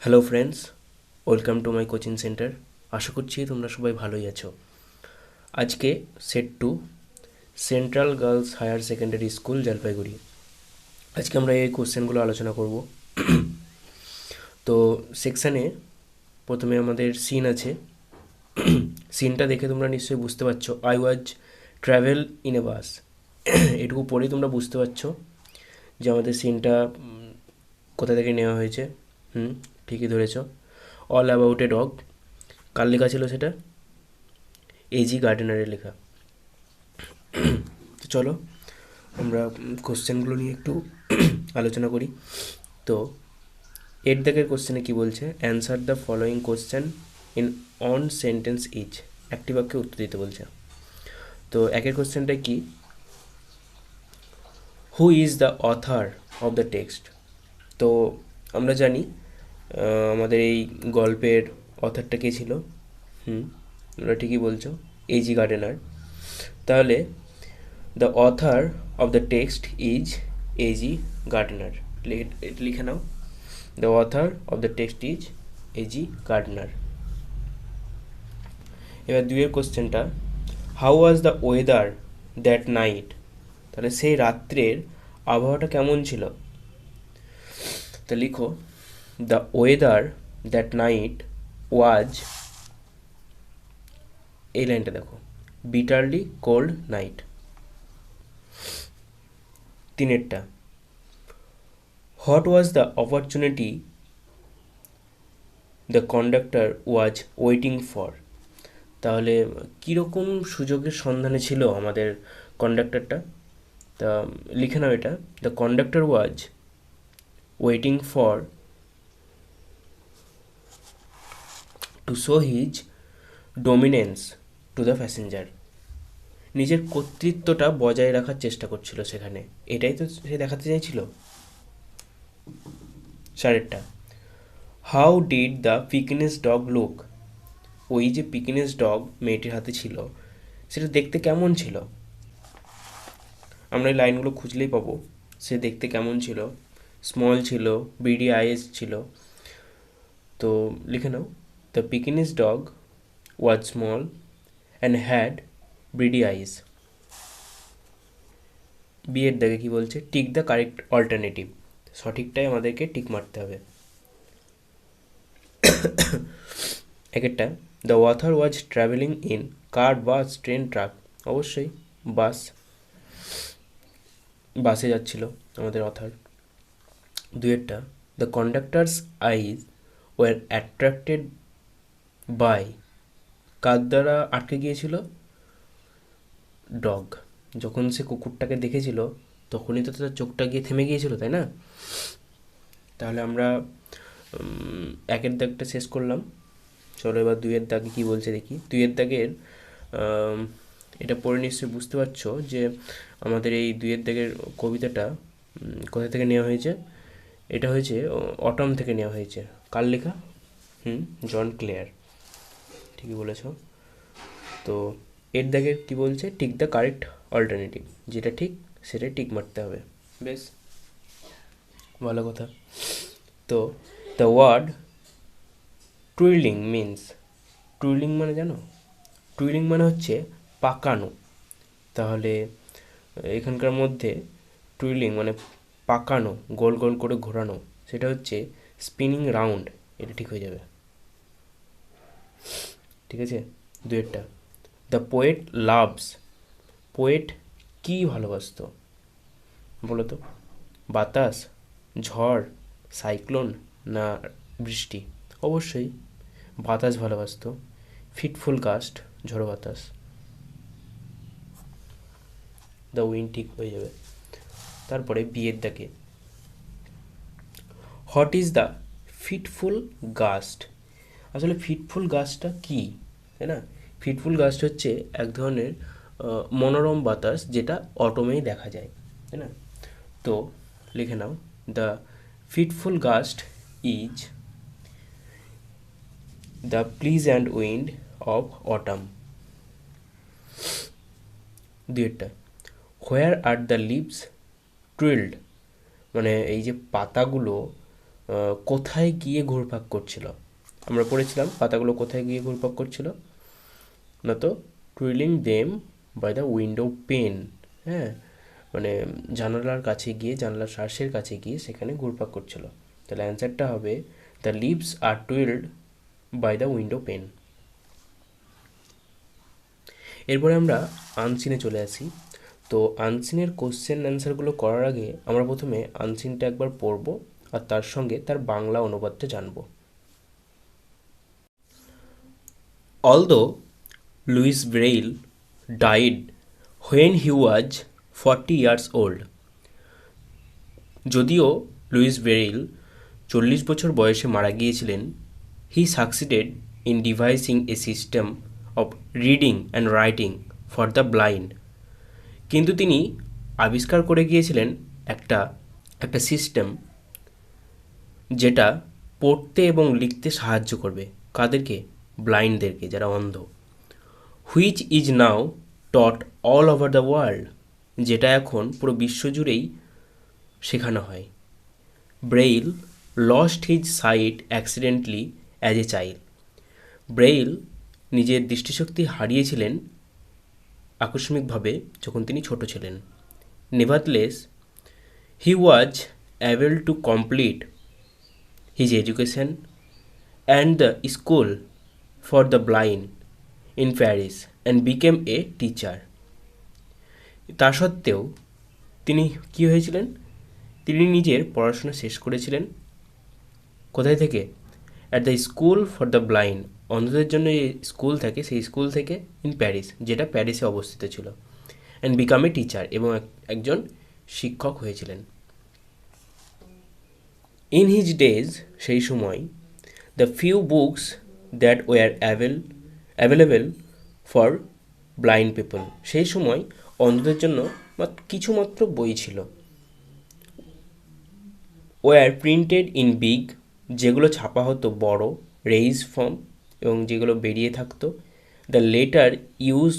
Hello friends, welcome to my coaching centre. আশা করছি তোমরা সবাই ভালোই আছো। আজকে set two, central girls higher secondary school Jalpaiguri. আজকে আমরা এই কোশ্চেনগুলো আলোচনা করব। তো সেকশানে প্রথমে আমাদের সিন আছে। সিনটা দেখে তোমরা নিশ্চয়ই বুঝতে পারছো, I was travel in a bus. এটুকু পড়েই তোমরা বুঝতে পারছো যে আমাদের সিনটা কোথা থেকে নেওয়া হয়েছে। ঠিকই ধরেছ। অল অ্যাবাউট এ ডগ, কার লেখা ছিল সেটা? এজি গার্ডেনারের লেখা। তো চলো আমরা কোশ্চেনগুলো নিয়ে একটু আলোচনা করি। তো এর দাগের কোশ্চেনে কী বলছে? Answer the following question in one sentence each, একটি বাক্যে উত্তর দিতে বলছে। তো একের কোশ্চেনটা কি? Who is the author of the text? তো আমরা জানি আমাদের এই গল্পের অথারটা কে ছিল। তোমরা ঠিকই বলছো, এজি গার্ডেনার। তাহলে the author of the text is AG Gardiner. এটা লিখে নাও, the author of the text is AG Gardiner. এবার দুইয়ের কোশ্চেনটা, how was the weather that night? তাহলে সেই রাত্রের আবহাওয়াটা কেমন ছিল? তো লিখো, the weather that night was, এই লাইনটা দেখো, বিটারলি কোল্ড নাইট। তিনেরটা, what was the opportunity the conductor was waiting for? তাহলে কীরকম সুযোগের সন্ধানে ছিল আমাদের কন্ডাক্টরটা? তা লিখে নাও এটা, the conductor was waiting for to show his dominance to the passenger. নিজের কর্তৃত্বটা বজায় রাখার চেষ্টা করছিল সেখানে, এটাই তো সে দেখাতে চাইছিল। চারেরটা, how did the Pekinese dog look? ওই যে পিকনেস ডগ মেয়েটির হাতে ছিল, সেটা দেখতে কেমন ছিল? আমরা এই লাইনগুলো খুঁজলেই পাবো সে দেখতে কেমন ছিল। স্মল ছিল, বিডি আইস ছিল। তো লিখে নাও, the Pekinese dog was small and had beady eyes. বিয়ের দাগে কী বলছে? টিক দ্য কারেক্ট অল্টারনেটিভ, সঠিকটাই আমাদেরকে টিক মারতে হবে। একেরটা, the author was travelling in car, bus, train, truck. অবশ্যই বাস, বাসে যাচ্ছিল আমাদের অথার। দুয়েরটা, the conductor's eyes were attracted by, কার দ্বারা আটকে গিয়েছিল? ডগ। যখন সে কুকুরটাকে দেখেছিল তখনই তো তার চোখটা গিয়ে থেমে গিয়েছিল, তাই না? তাহলে আমরা একের দাগটা শেষ করলাম। চলো এবার দুইয়ের দাগে কী বলছে দেখি। দুইয়ের দাগের এটা পড়ে নিশ্চয়ই বুঝতে পারছো যে আমাদের এই দুইয়ের দাগের কবিতাটা কোথা থেকে নেওয়া হয়েছে। এটা হয়েছে অটম থেকে নেওয়া হয়েছে। কার লেখা? জন ক্লেয়ার। ঠিকই বলেছ। তো এর দাগের কী বলছে? টিক দ্য কারেক্ট অল্টারনেটিভ, যেটা ঠিক সেটা টিক মারতে হবে। বেশ ভালো কথা। তো দ্য ওয়ার্ড টুইলিং মিন্স, টুইলিং মানে জানো? টুইলিং মানে হচ্ছে পাকানো। তাহলে এখানকার মধ্যে টুইলিং মানে পাকানো, গোল গোল করে ঘোরানো, সেটা হচ্ছে স্পিনিং রাউন্ড। এটা ঠিক হয়ে যাবে। ঠিক আছে। দুয়েরটা, দ্য পোয়েট লাভস, পোয়েট কী ভালোবাসতো বলো তো? বাতাস, ঝড়, সাইক্লোন, না বৃষ্টি? অবশ্যই বাতাস ভালোবাসতো। ফিটফুল গাস্ট, ঝড়ো বাতাস। দ্য উইন্ড ঠিক হয়ে যাবে। তারপরে বিয়ের দাগে, what is the fitful gust? আসলে ফিটফুল গাছটা কী, তাই না? ফিটফুল গাছ হচ্ছে এক ধরনের মনোরম বাতাস, যেটা অটোমেই দেখা যায়, তাই না? তো লিখে নাও, the fitful gust is the pleasant wind of autumn. দুইটা, হোয়ার আর দ্য লিভস টুইল্ড, মানে এই যে পাতাগুলো কোথায় গিয়ে ঘুরপাক করছিল? আমরা পড়েছিলাম পাতাগুলো কোথায় গিয়ে ঘুরপাক করছিল, না তো twirling them by the window pane. হ্যাঁ, মানে জানালার কাছে গিয়ে, জানালার শ্বাসের কাছে গিয়ে সেখানে ঘুরপাক করছিল। তাহলে অ্যান্সারটা হবে the leaves are twirled by the window pane. এরপরে আমরা আনসিনে চলে আসি। তো আনসিনের কোশ্চেন অ্যান্সারগুলো করার আগে আমরা প্রথমে আনসিনটা একবার পড়ব আর তার সঙ্গে তার বাংলা অনুবাদটা জানব। Although Louis Braille died when he was 40 years old, যদিও লুইস ব্রেইল 40 বছর বয়সে মারা গিয়েছিলেন, he succeeded in devising a system of reading and writing for the blind, কিন্তু তিনি আবিষ্কার করে গিয়েছিলেন একটা একটা সিস্টেম যেটা পড়তে এবং লিখতে সাহায্য করবে। কাদেরকে? ব্লাইন্ডদেরকে, যারা অন্ধ। Which is now taught all over the world, যেটা এখন পুরো বিশ্বজুড়েই শেখানো হয়। Braille lost his sight accidentally as a child, Braille নিজের দৃষ্টিশক্তি হারিয়েছিলেন আকস্মিকভাবে যখন তিনি ছোট ছিলেন। Nevertheless he was able to complete his education and the school for the blind in Paris and became a teacher. তা সত্ত্বেও তিনি কী হয়েছিলেন? তিনি নিজের পড়াশোনা শেষ করেছিলেন কোথায় থেকে? At the school for the blind, অন্ধদের জন্য যে স্কুল থাকে সেই স্কুল থেকে, ইন প্যারিস, যেটা প্যারিসে অবস্থিত ছিল। অ্যান্ড বিকাম এ টিচার, এবং একজন শিক্ষক হয়েছিলেন। ইন হিজ ডেজ, সেই সময়, the few books that were available for blind people, সেই সময় অন্ধদের জন্য কিছুমাত্র বই ছিল। ওয়ার প্রিন্টেড ইন বিগ, যেগুলো ছাপা হতো বড় রেইজ ফর্ম, এবং যেগুলো বেরিয়ে থাকতো। The letter use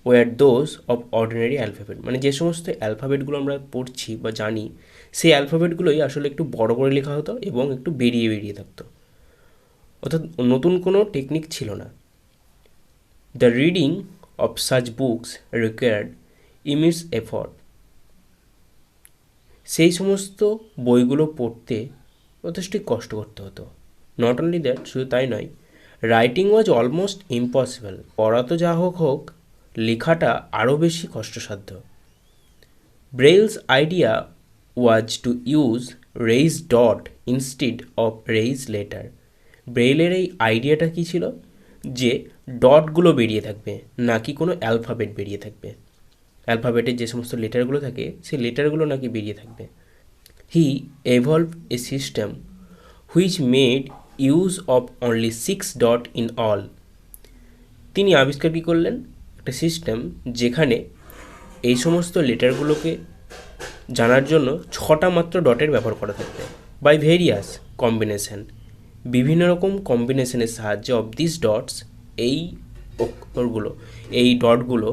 were those of ordinary alphabet, মানে যে সমস্ত অ্যালফাবেটগুলো আমরা পড়ছি বা জানি, সেই অ্যালফাবেটগুলোই আসলে একটু বড় করে লেখা হতো এবং একটু বেরিয়ে বেরিয়ে থাকতো, অর্থাৎ নতুন কোনো টেকনিক ছিল না। The reading of such books required immediate effort, সেই সমস্ত বইগুলো পড়তে যথেষ্ট কষ্ট করতে হতো। নট অনলি দ্যাট, শুধু তাই নয়, রাইটিং ওয়াজ অলমোস্ট ইম্পসিবল, পড়া তো যা হোক হোক, লেখাটা আরও বেশি কষ্টসাধ্য। Braille's idea was to use raise dot instead of raise letter, ব্রেইলের এই আইডিয়াটা কী ছিল? যে ডটগুলো বেরিয়ে থাকবে, নাকি কোনো অ্যালফাবেট বেরিয়ে থাকবে। অ্যালফাবেটের যে সমস্ত লেটারগুলো থাকে সেই লেটারগুলো নাকি বেরিয়ে থাকবে। He evolve a system which made use of only 6 dot in all, তিনি আবিষ্কার কী করলেন? একটা সিস্টেম যেখানে এই সমস্ত লেটারগুলোকে জানার জন্য 6টা মাত্র ডটের ব্যবহার করা থাকবে। বাই ভেরিয়াস কম্বিনেশন, বিভিন্ন রকম কম্বিনেশনের সাহায্যে অফ দিস ডটস, এই অক্ষরগুলো, এই ডটগুলো,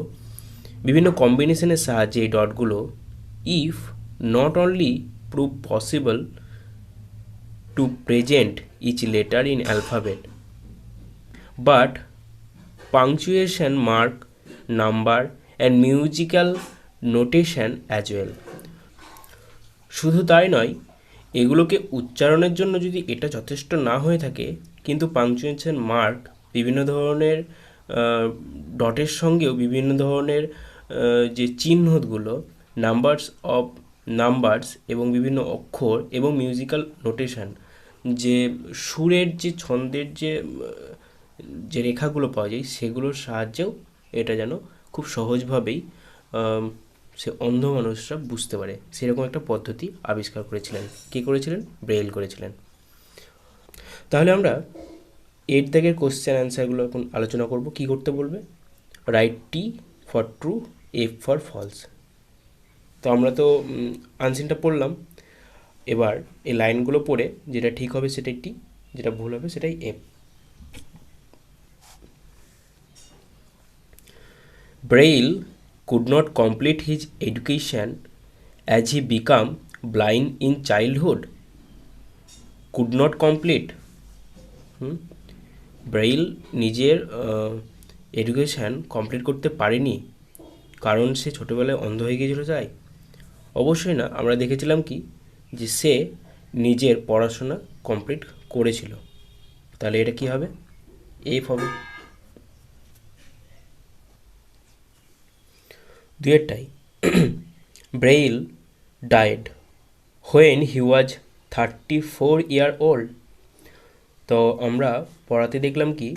বিভিন্ন কম্বিনেশনের সাহায্যে এই ডটগুলো, if not only prove possible to present each letter in alphabet but punctuation mark, number and musical notation as well. শুধু তাই নয়, এগুলোকে উচ্চারণের জন্য যদি এটা যথেষ্ট না হয়ে থাকে, কিন্তু পাংচুয়েশন মার্ক, বিভিন্ন ধরনের ডটের সঙ্গেও বিভিন্ন ধরনের যে চিহ্নগুলো, নাম্বারস এবং বিভিন্ন অক্ষর এবং মিউজিক্যাল নোটেশন, যে সুরের যে ছন্দের যে রেখাগুলো পাওয়া যায়, সেগুলোর সাহায্যেও এটা যেন খুব সহজভাবেই সে অন্ধ মানুষরা বুঝতে পারে, সেরকম একটা পদ্ধতি আবিষ্কার করেছিলেন। কে করেছিলেন? ব্রেইল করেছিলেন। তাহলে আমরা 8 দাগের কোশ্চেন অ্যান্সারগুলো এখন আলোচনা করব। কি করতে বলবে? Write T for true, F for false. তো আমরা তো আনসারটা পড়লাম, এবার এই লাইনগুলো পড়ে যেটা ঠিক হবে সেটাই টি, যেটা ভুল হবে সেটাই F. Braille could not complete his education as he became blind in childhood. Could not complete. Braille নিজের এডুকেশান কমপ্লিট করতে পারেনি কারণ সে ছোটোবেলায় অন্ধ হয়ে গিয়েছিল তাই? অবশ্যই না, আমরা দেখেছিলাম কি যে সে নিজের পড়াশোনা কমপ্লিট করেছিল। তাহলে এটা কি হবে? এফ হবে। দুয়েরটাই Braille died when he was 34 year old। তো আমরা পড়াতে দেখলাম কি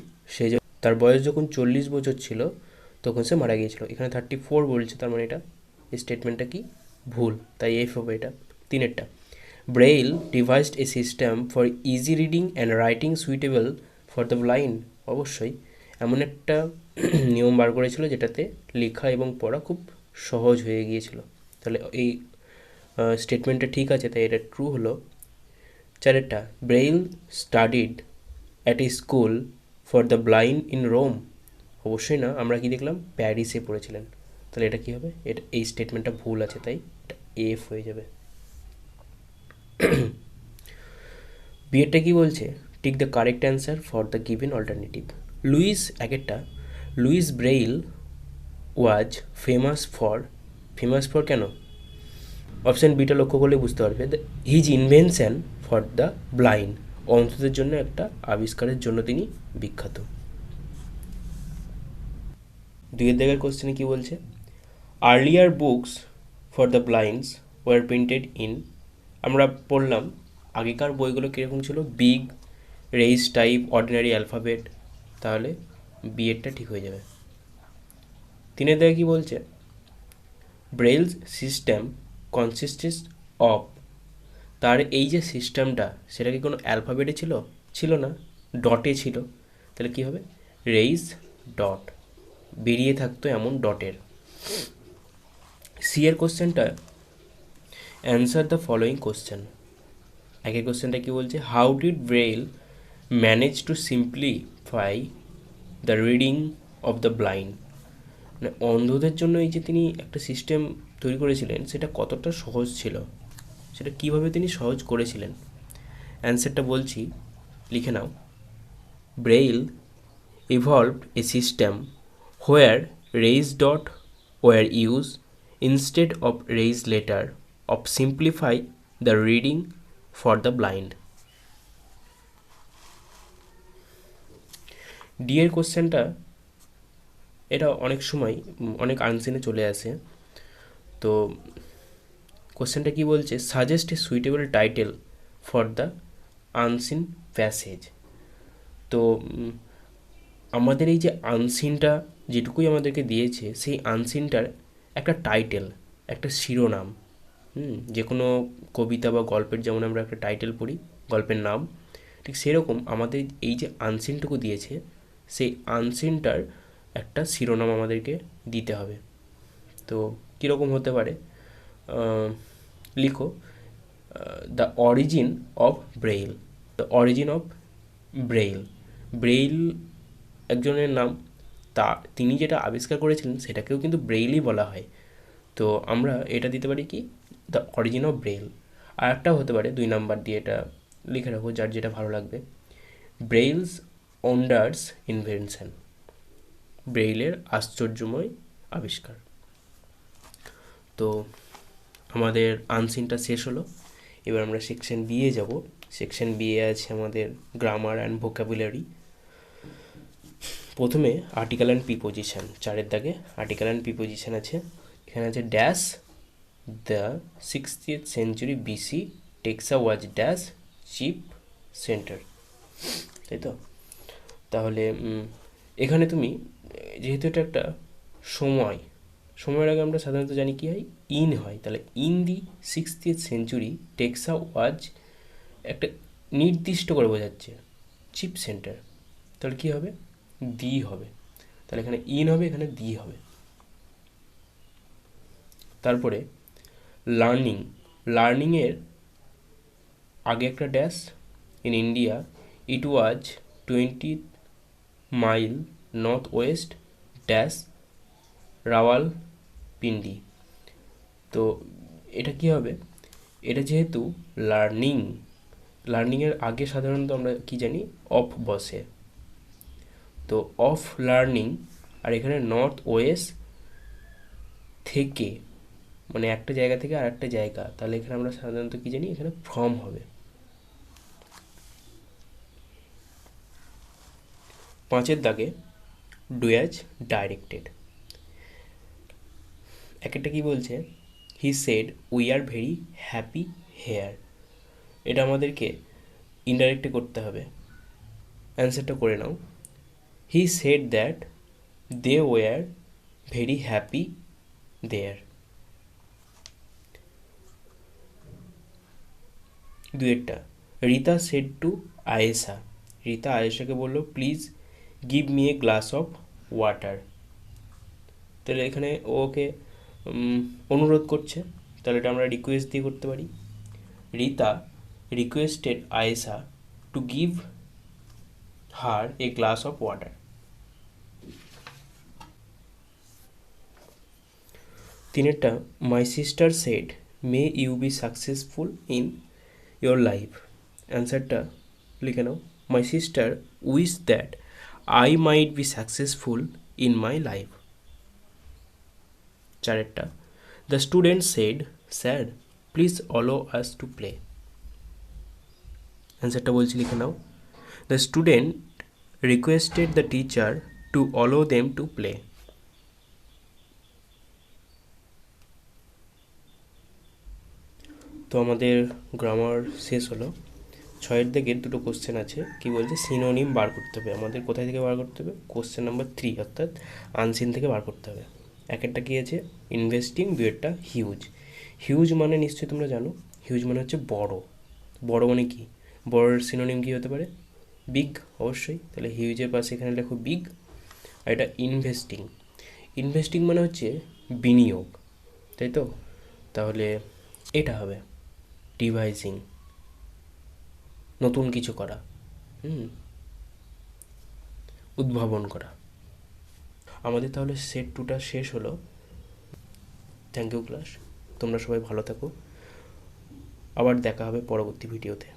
তার বয়স যখন 40 বছর ছিল তখন সে মারা গিয়েছিল। এখানে 34 বলছে, তার মানে এটা স্টেটমেন্টটা কি ভুল, তাই এফ হবে এটা। তিনেরটা Braille devised a system for easy reading and writing suitable for the blind. অবশ্যই এমন একটা নিয়ম বার করেছিল যেটাতে লেখা এবং পড়া খুব সহজ হয়ে গিয়েছিল। তাহলে এই স্টেটমেন্টটা ঠিক আছে, তাই এটা ট্রু হলো। চারেরটা Braille studied at a school for the blind in Rome. অবশ্যই না, আমরা কি দেখলাম প্যারিসে পড়েছিলেন। তাহলে এটা কি হবে? এটা এই স্টেটমেন্টটা ভুল আছে, তাই এটা এফ হয়ে যাবে। বিয়েরটা কি বলছে? Tick the correct answer for the given alternative. Louis Braille was famous for কেন? অপশান বিটা লক্ষ্য করলে বুঝতে পারবে। His invention for the blind, অন্ধদের জন্য একটা আবিষ্কারের জন্য তিনি বিখ্যাত। দুইয়ের দাগের কোশ্চেনে কি বলছে? Earlier books for the blinds were printed in. আমরা পড়লাম আগেকার বইগুলো কীরকম ছিল, big, raise type, ordinary alphabet. তাহলে বিয়েরটা ঠিক হয়ে যাবে। তিনের দাগে কি বলছে? Braille's system consistence of. তার এই যে সিস্টেমটা সেটা কি কোনো অ্যালফাবেটে ছিল না, ডটে ছিল। তাহলে কি হবে? রেইজ ডট, বেরিয়ে থাকতো এমন ডটের। সি এর কোশ্চেনটা অ্যান্সার দ্য ফলোয়িং কোশ্চেন। একের কোশ্চেনটা কি বলছে? How did Braille manage to simplify the reading of the blind. মানে অন্ধদের জন্য এই যে তিনি একটা সিস্টেম তৈরি করেছিলেন সেটা কতটা সহজ ছিল, সেটা কিভাবে তিনি সহজ করেছিলেন। অ্যান্সারটা বলছি, লিখে নাও। Braille evolved a system where raised dot were used instead of raised letter of simplify the reading for the blind. D এর কোশ্চেনটা এটা অনেক সময় অনেক আনসিনে চলে আসে। তো কোশ্চেনটা কি বলছে? Suggest a suitable title for the unseen passage. তো আমাদের এই যে আনসিনটা যেটুকুই আমাদেরকে দিয়েছে সেই আনসিনটার একটা টাইটেল, একটা শিরোনাম, যে কোনো কবিতা বা গল্পের যেমন আমরা একটা টাইটেল পড়ি, গল্পের নাম, ঠিক সেরকম আমাদের এই যে আনসিনটুকু দিয়েছে সেই আনসিনটার একটা শিরোনাম আমাদেরকে দিতে হবে। তো কীরকম হতে পারে? লিখো the origin of Braille. The origin of Braille. Braille একজনের নাম, তিনি যেটা আবিষ্কার করেছিলেন সেটাকেও কিন্তু ব্রেইলই বলা হয়। তো আমরা এটা দিতে পারি কি, দ্য অরিজিন অফ ব্রেইল। আর একটাও হতে পারে 2 নাম্বার দিয়ে, এটা লিখে রাখো যার যেটা ভালো লাগবে। ব্রেইলস ওন্ডার্স ইনভেনশন, ব্রেইলের আশ্চর্যময় আবিষ্কার। তো আমাদের আনসিনটা শেষ হলো, এবার আমরা সেকশন বি এ যাব। সেকশন বি এ আছে আমাদের গ্রামার অ্যান্ড ভোকাবুলারি। প্রথমে আর্টিকেল অ্যান্ড প্রিপোজিশন, 4 দাগে আর্টিকেল অ্যান্ড প্রিপোজিশন আছে। এখানে আছে dash the 60th century BC টেক্সা ওয়াজ ড্যাশ চিপ সেন্টার, তাই তো? তাহলে এখানে তুমি যেহেতু এটা একটা সময়ের আগে আমরা সাধারণত জানি কি হয়, ইন হয়। তাহলে ইন দি 60th century টেক্সা ওয়াজ একটা নির্দিষ্ট করে বোঝাচ্ছে, চিপ সেন্টার। তাহলে কী হবে? দি হবে। তাহলে এখানে ইন হবে, এখানে দি হবে। তারপরে লার্নিংয়ের আগে একটা dash. In India it was 20 mile north West dash Rawalpindi. তো এটা কি হবে? এটা যেহেতু লার্নিং, লার্নিংয়ের আগে সাধারণত আমরা কি জানি, অফ বসে। তো অফ লার্নিং, আর এখানে নর্থ ওয়েস্ট থেকে, মানে একটা জায়গা থেকে আর একটা জায়গা, তাহলে এখানে আমরা সাধারণত কি জানি, এখানে ফ্রম হবে। 5 দাগে ডু অ্যাজ ডাইরেক্টেড। একটা কি বলছে, he said we are very happy here. এটা আমাদেরকে ইনডাইরেক্টে করতে হবে। অ্যান্সারটা করে নাও। He said that they were very happy there. দুয়েরটা, রীতা সেড টু আয়েশা। রীতা আয়েশাকে বললো please give me a glass of water. তাহলে এখানে ওকে অনুরোধ করছে, তাহলে এটা আমরা রিকোয়েস্ট দিয়ে করতে পারি। Rita requested Ayesha to give her a glass of water. তিনেরটা, my sister said may you be successful in your life. অ্যান্সারটা লিখে নাও, my sister wish that I might be successful in my life. চারেরটা, the student said sir please allow us to play. অ্যান্সারটা বলছি, লিখে নাও, the student requested the teacher to allow them to play. তো আমাদের গ্রামার শেষ হলো। 6 দাগে দুটো কোশ্চেন আছে, কি বলছে, সিনোনিম বার করতে হবে। আমাদের কোথায় থেকে বার করতে হবে, কোশ্চেন নাম্বার 3 অর্থাৎ আনসিন থেকে বার করতে হবে। একটা কি আছে, ইনভেস্টিং। দুয়েরটা হিউজ। হিউজ মানে নিশ্চয়ই তোমরা জানো, হিউজ মানে হচ্ছে বড়। বড় মানে কি, বড়ের সিনোনিম কি হতে পারে, বিগ, অবশ্যই। তাহলে হিউজের পাশে এখানে লেখো বিগ। আর এটা ইনভেস্টিং। ইনভেস্টিং মানে হচ্ছে বিনিয়োগ, তাই তো। তাহলে এটা হবে ডিভাইসিং, নতুন কিছু করা, উদ্ভাবন করা। আমাদের তাহলে সেট 2টা শেষ হলো। থ্যাংক ইউ ক্লাস, তোমরা সবাই ভালো থাকো। আবার দেখা হবে পরবর্তী ভিডিওতে।